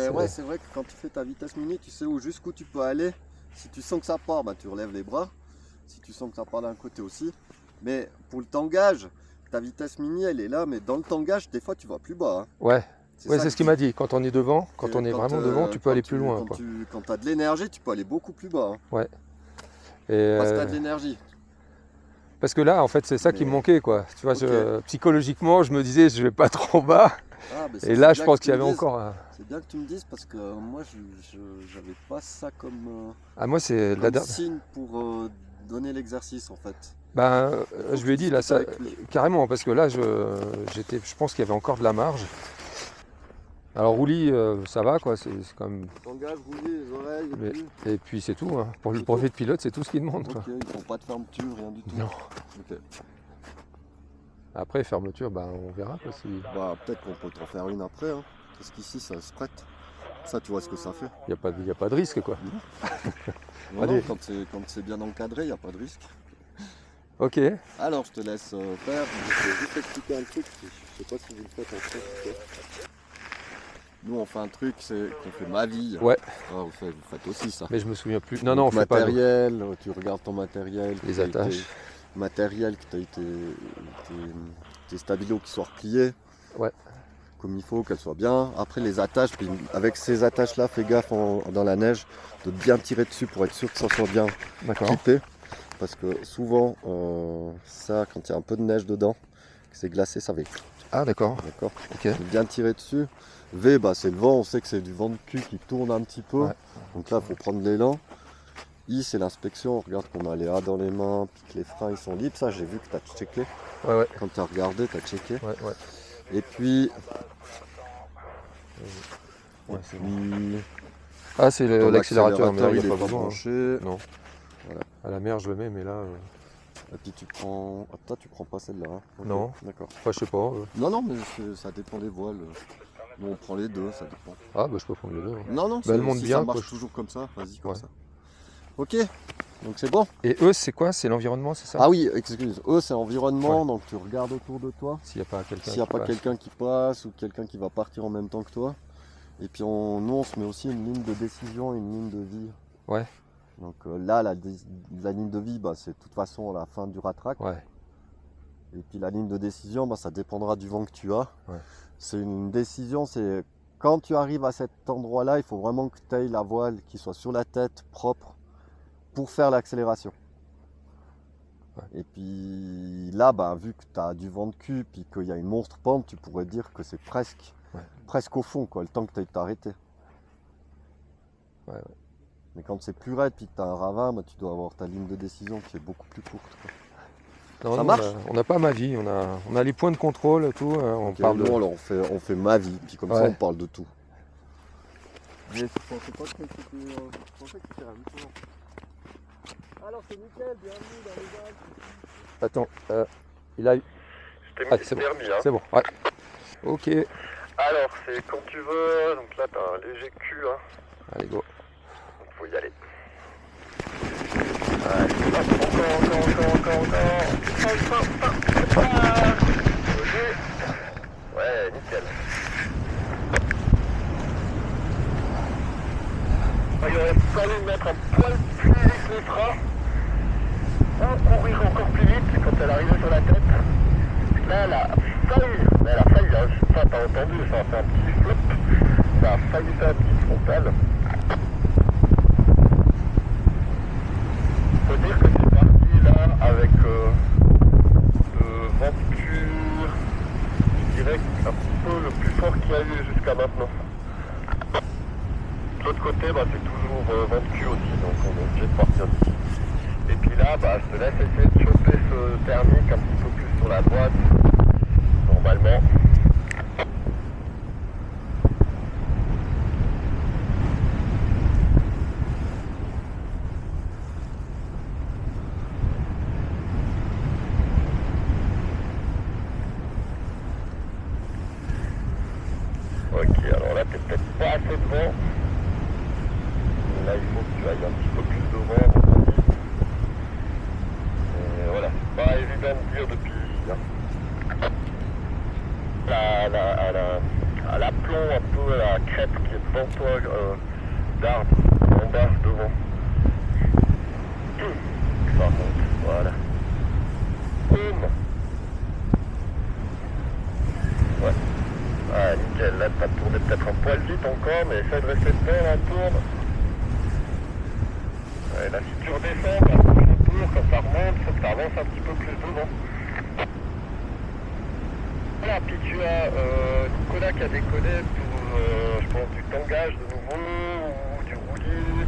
ouais, c'est vrai que quand tu fais ta vitesse mini, tu sais jusqu'où tu peux aller. Si tu sens que ça part, bah, tu relèves les bras. Si tu sens que ça part d'un côté aussi. Mais pour le tangage, ta vitesse mini, elle est là. Mais dans le tangage, des fois, tu vas plus bas. Hein. Ouais, C'est c'est ce qu'il m'a dit. Quand on est devant, quand que on est vraiment devant, tu peux aller plus loin. Quand tu as de l'énergie, tu peux aller beaucoup plus bas. Hein. Ouais. Et parce que tu as de l'énergie. Parce que là, en fait, c'est ça qui me manquait, quoi. Tu vois, psychologiquement, je me disais, je vais pas trop bas. Ah, et là, je pense qu'il y avait encore. C'est bien que tu me dises parce que moi, j'avais pas ça comme. Ah, moi, c'est comme signe pour donner l'exercice, en fait. Ben, je lui ai dit là, ça, carrément, parce que là, je pense qu'il y avait encore de la marge. Alors roulis, ça va, quoi. C'est quand même. Tangage, roulis, les oreilles. Et puis c'est tout. Hein. Pour le brevet de pilote, c'est tout ce qu'il demande. Ok, ils font pas de fermeture, rien du tout. Non. Ok. Après, fermeture, ben, on verra. Quoi, si... Bah, peut-être qu'on peut t'en faire une après. Hein. Parce qu'ici, ça se prête. Ça, tu vois ce que ça fait. Il n'y a pas de risque, quoi. Non, non, quand c'est bien encadré, il n'y a pas de risque. Ok. Alors, je te laisse faire. Je vais juste expliquer un truc. Je sais pas si vous le faites en fait. Nous, on fait un truc, c'est qu'on fait ma vie. Ouais. Ah, vous faites aussi ça. Mais je me souviens plus. Non, non, on fait pas. Matériel, tu regardes ton matériel. Les attaches. Matériel, que tu as tes stabilos qui soient repliés. Ouais. Comme il faut, qu'elles soient bien. Après, les attaches, puis avec ces attaches-là, fais gaffe dans la neige de bien tirer dessus pour être sûr que ça soit bien clippé. Parce que souvent, ça, quand il y a un peu de neige dedans, que c'est glacé, ça va. Ah, d'accord. D'accord. Ok. Bien tirer dessus. V, bah, c'est le vent, on sait que c'est du vent de cul qui tourne un petit peu. Ouais. Donc là, il faut prendre l'élan. I, c'est l'inspection. On regarde qu'on a les A dans les mains, puis que les freins ils sont libres. Ça, j'ai vu que tu as checké. Ouais, ouais. Quand tu as regardé, tu as checké. Ouais, ouais. Et puis. Ouais, c'est bon. Ah, c'est l'accélérateur, mais là, il n'y a pas besoin. Non. Voilà. À la mer, je le mets, mais là. Et puis tu prends. Ah, toi, tu prends pas celle-là. Hein. Okay. Non. D'accord. Enfin, je sais pas. Non, non, mais ça dépend des voiles. Nous, on prend les deux, ça dépend. Ah, bah je peux prendre les deux. Hein. Non, non, elle monte bien. Ça marche toujours comme ça. Vas-y, comme ça. Ok, donc c'est bon. Et eux, c'est quoi? C'est l'environnement, c'est ça? Ah oui, excuse. Eux, c'est l'environnement, donc tu regardes autour de toi. S'il n'y a pas quelqu'un qui passe ou quelqu'un qui va partir en même temps que toi. Et puis nous, on se met aussi une ligne de décision et une ligne de vie. Ouais. Donc là, la ligne de vie, bah, c'est de toute façon la fin du ratrac. Ouais. Et puis la ligne de décision, bah, ça dépendra du vent que tu as. Ouais. C'est une décision, c'est quand tu arrives à cet endroit-là, il faut vraiment que tu ailles la voile qui soit sur la tête, propre, pour faire l'accélération. Ouais. Et puis là, bah, vu que tu as du vent de cul, puis qu'il y a une monstre pente, tu pourrais dire que c'est presque au fond, quoi, le temps que tu ailles t'arrêter. Ouais. Mais quand c'est plus raide, puis que tu as un ravin, bah, tu dois avoir ta ligne de décision qui est beaucoup plus courte. Quoi. Non, ça marche. On n'a pas ma vie, on a les points de contrôle, tout. On parle nous, alors on fait ma vie, puis comme ça on parle de tout. Mais je pensais pas que c'était amusant. Alors c'est nickel, bienvenue dans les Alpes. Attends, il a eu. C'est bon. Permis, hein. C'est bon, ouais. Ok. Alors c'est quand tu veux, donc là t'as un léger cul. Hein. Allez, go. Donc faut y aller. Encore. Ouais, nickel. Il aurait fallu mettre un poil plus vite les freins. Courir encore plus vite quand elle arrivait sur la tête. Là, elle a failli, hein. Ça t'as entendu, ça a fait un petit flop. Ça a failli faire un petit frontal. Faut dire que c'est parti là avec le vent de cul, je dirais un petit peu le plus fort qu'il y a eu jusqu'à maintenant. De l'autre côté, bah, c'est toujours vent de cul aussi, donc on est obligé de partir d'ici. Et puis là, bah, je te laisse essayer de choper ce thermique un petit peu plus sur la droite, normalement. Ok, alors là, t'es peut-être pas assez devant. Là, il faut que tu ailles un petit peu plus devant. Et voilà, c'est pas évident de dire depuis ici. Hein. À la plomb un peu plutôt la crête qui est devant toi, d'arbre, en bas, devant. Ça remonte, voilà. Boum. Ouais. Ah, nickel, là t'as tourné peut-être un poil vite encore, mais essaie de rester dedans, là, tourne. Ouais, là si tu redescends, bah, autour, quand ça remonte, faut que tu avances un petit peu plus devant. Voilà, puis tu as Nicolas qui a déconné pour, je pense, du tangage de nouveau, ou du roulis,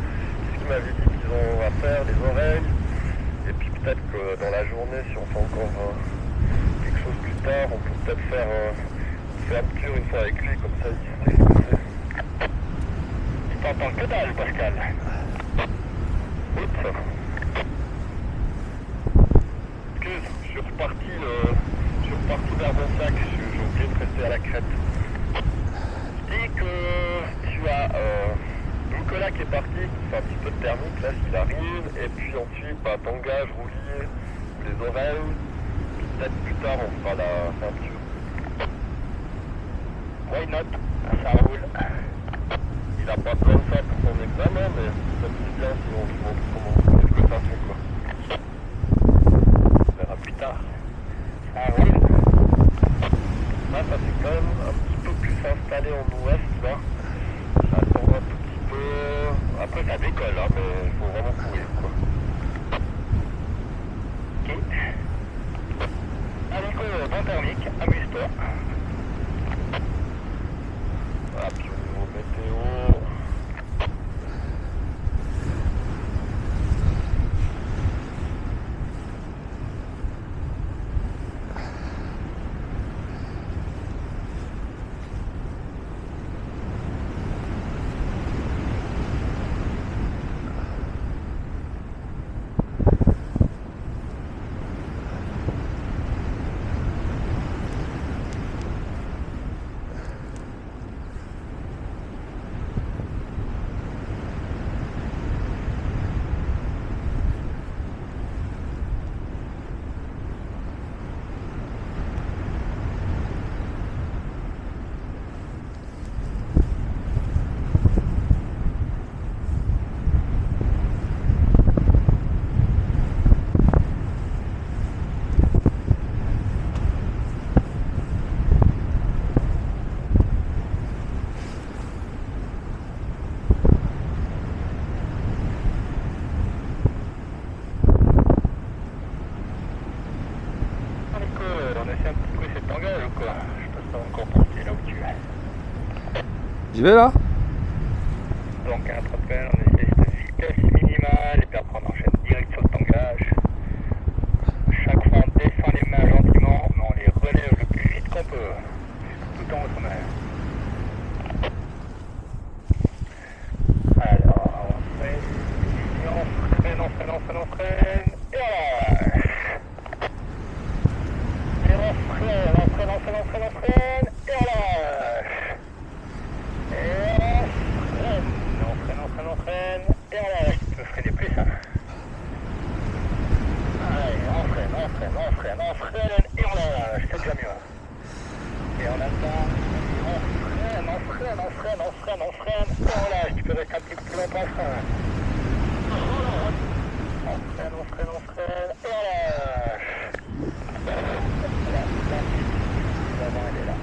ce qu'il m'avait dit qu'ils ont à faire, les oreilles. Et puis peut-être que dans la journée, si on fait encore quelque chose plus tard, on peut peut-être faire une fermeture une fois avec lui, comme ça il sait ce que c'est. Tu t'entends que dalle, Pascal. Oups. Excuse, je suis reparti vers mon sac, j'ai oublié de rester à la crête. Je dis que tu as Nicolas qui est parti, qui fait un petit peu de thermique là s'il arrive, et puis ensuite bah, tangage, roulis, les oreilles, puis peut-être plus tard on fera la ceinture. Why not? Ça roule. Il a pas besoin de ça pour son examen, mais ça me dit bien si on lui montre comment qu'est-ce que ça fait quoi. On verra plus tard. Ça roule. Là ça s'est quand même un petit peu plus installé en ouest là. Ça tombe un tout petit peu. Après ça décolle hein, mais il faut vraiment courir quoi. Ok. Allez go, bon thermique, amuse-toi. Voilà, puis au niveau météo. J'y vais là? Donc à attraper, on essaie de vitesse minimale et puis après on enchaîne direct sur le tangage. Chaque fois on descend les mains gentiment, mais on les relève le plus vite qu'on peut. Tout en haut qu'on a. Alors on freine, on freine, et voilà. Et on freine, et voilà. Et voilà, je peux freiner plus ça. Allez, on freine, et on lâche, c'est déjà mieux. Et on attend, on freine, et on lâche, tu peux rester un petit peu plus longtemps, freine. On freine, et on lâche. L'avant, elle est là.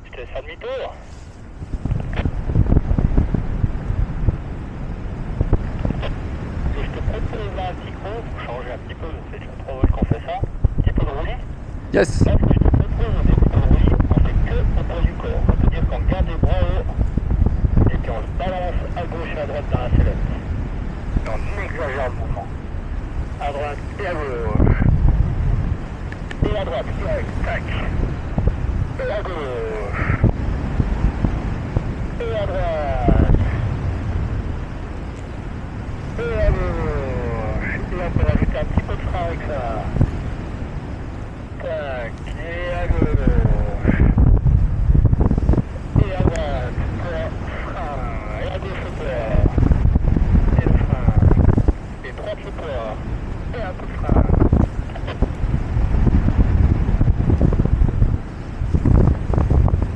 Je te laisse à demi-tour. Un petit coup, pour changer un petit peu, c'est la trop qu'on fait ça. Un petit peu de roulis. Yes. Là, ce que je te propose, au début de roulis, on fait que au poids du corps. C'est-à-dire qu'on garde les bras hauts et puis on se balance à gauche et à droite dans la sellette. Et on exagère le mouvement. À droite et à gauche. Et à droite, tac. Et à gauche. Et à droite. Et à gauche. Et on peut rajouter un petit peu de frein avec ça. Tac. Et à gauche. Et à droite. Frein. Et à gauche le poids. Et le frein. Et droite le poids. Et un peu de frein.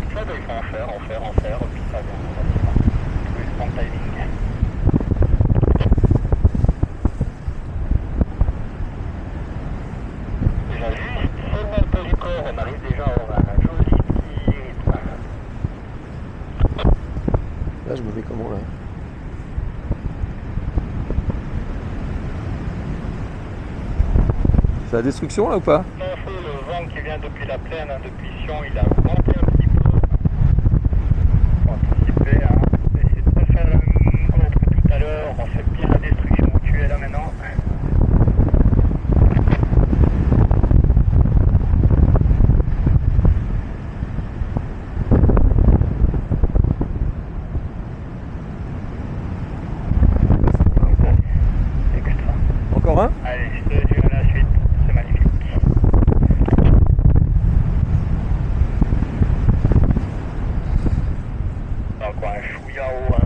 Une fois Là, je me mets comment là? C'est la destruction là ou pas? Non, c'est le vent qui vient depuis la plaine, hein, depuis Sion, il a augmenté un petit peu. Faut anticiper, hein. Essayez de pas faire le même ordre que tout à l'heure. On fait bien la destruction où tu es là maintenant. Extra. Encore un? Allez, je te dis à la suite. C'est magnifique. Encore un chouïa haut, hein.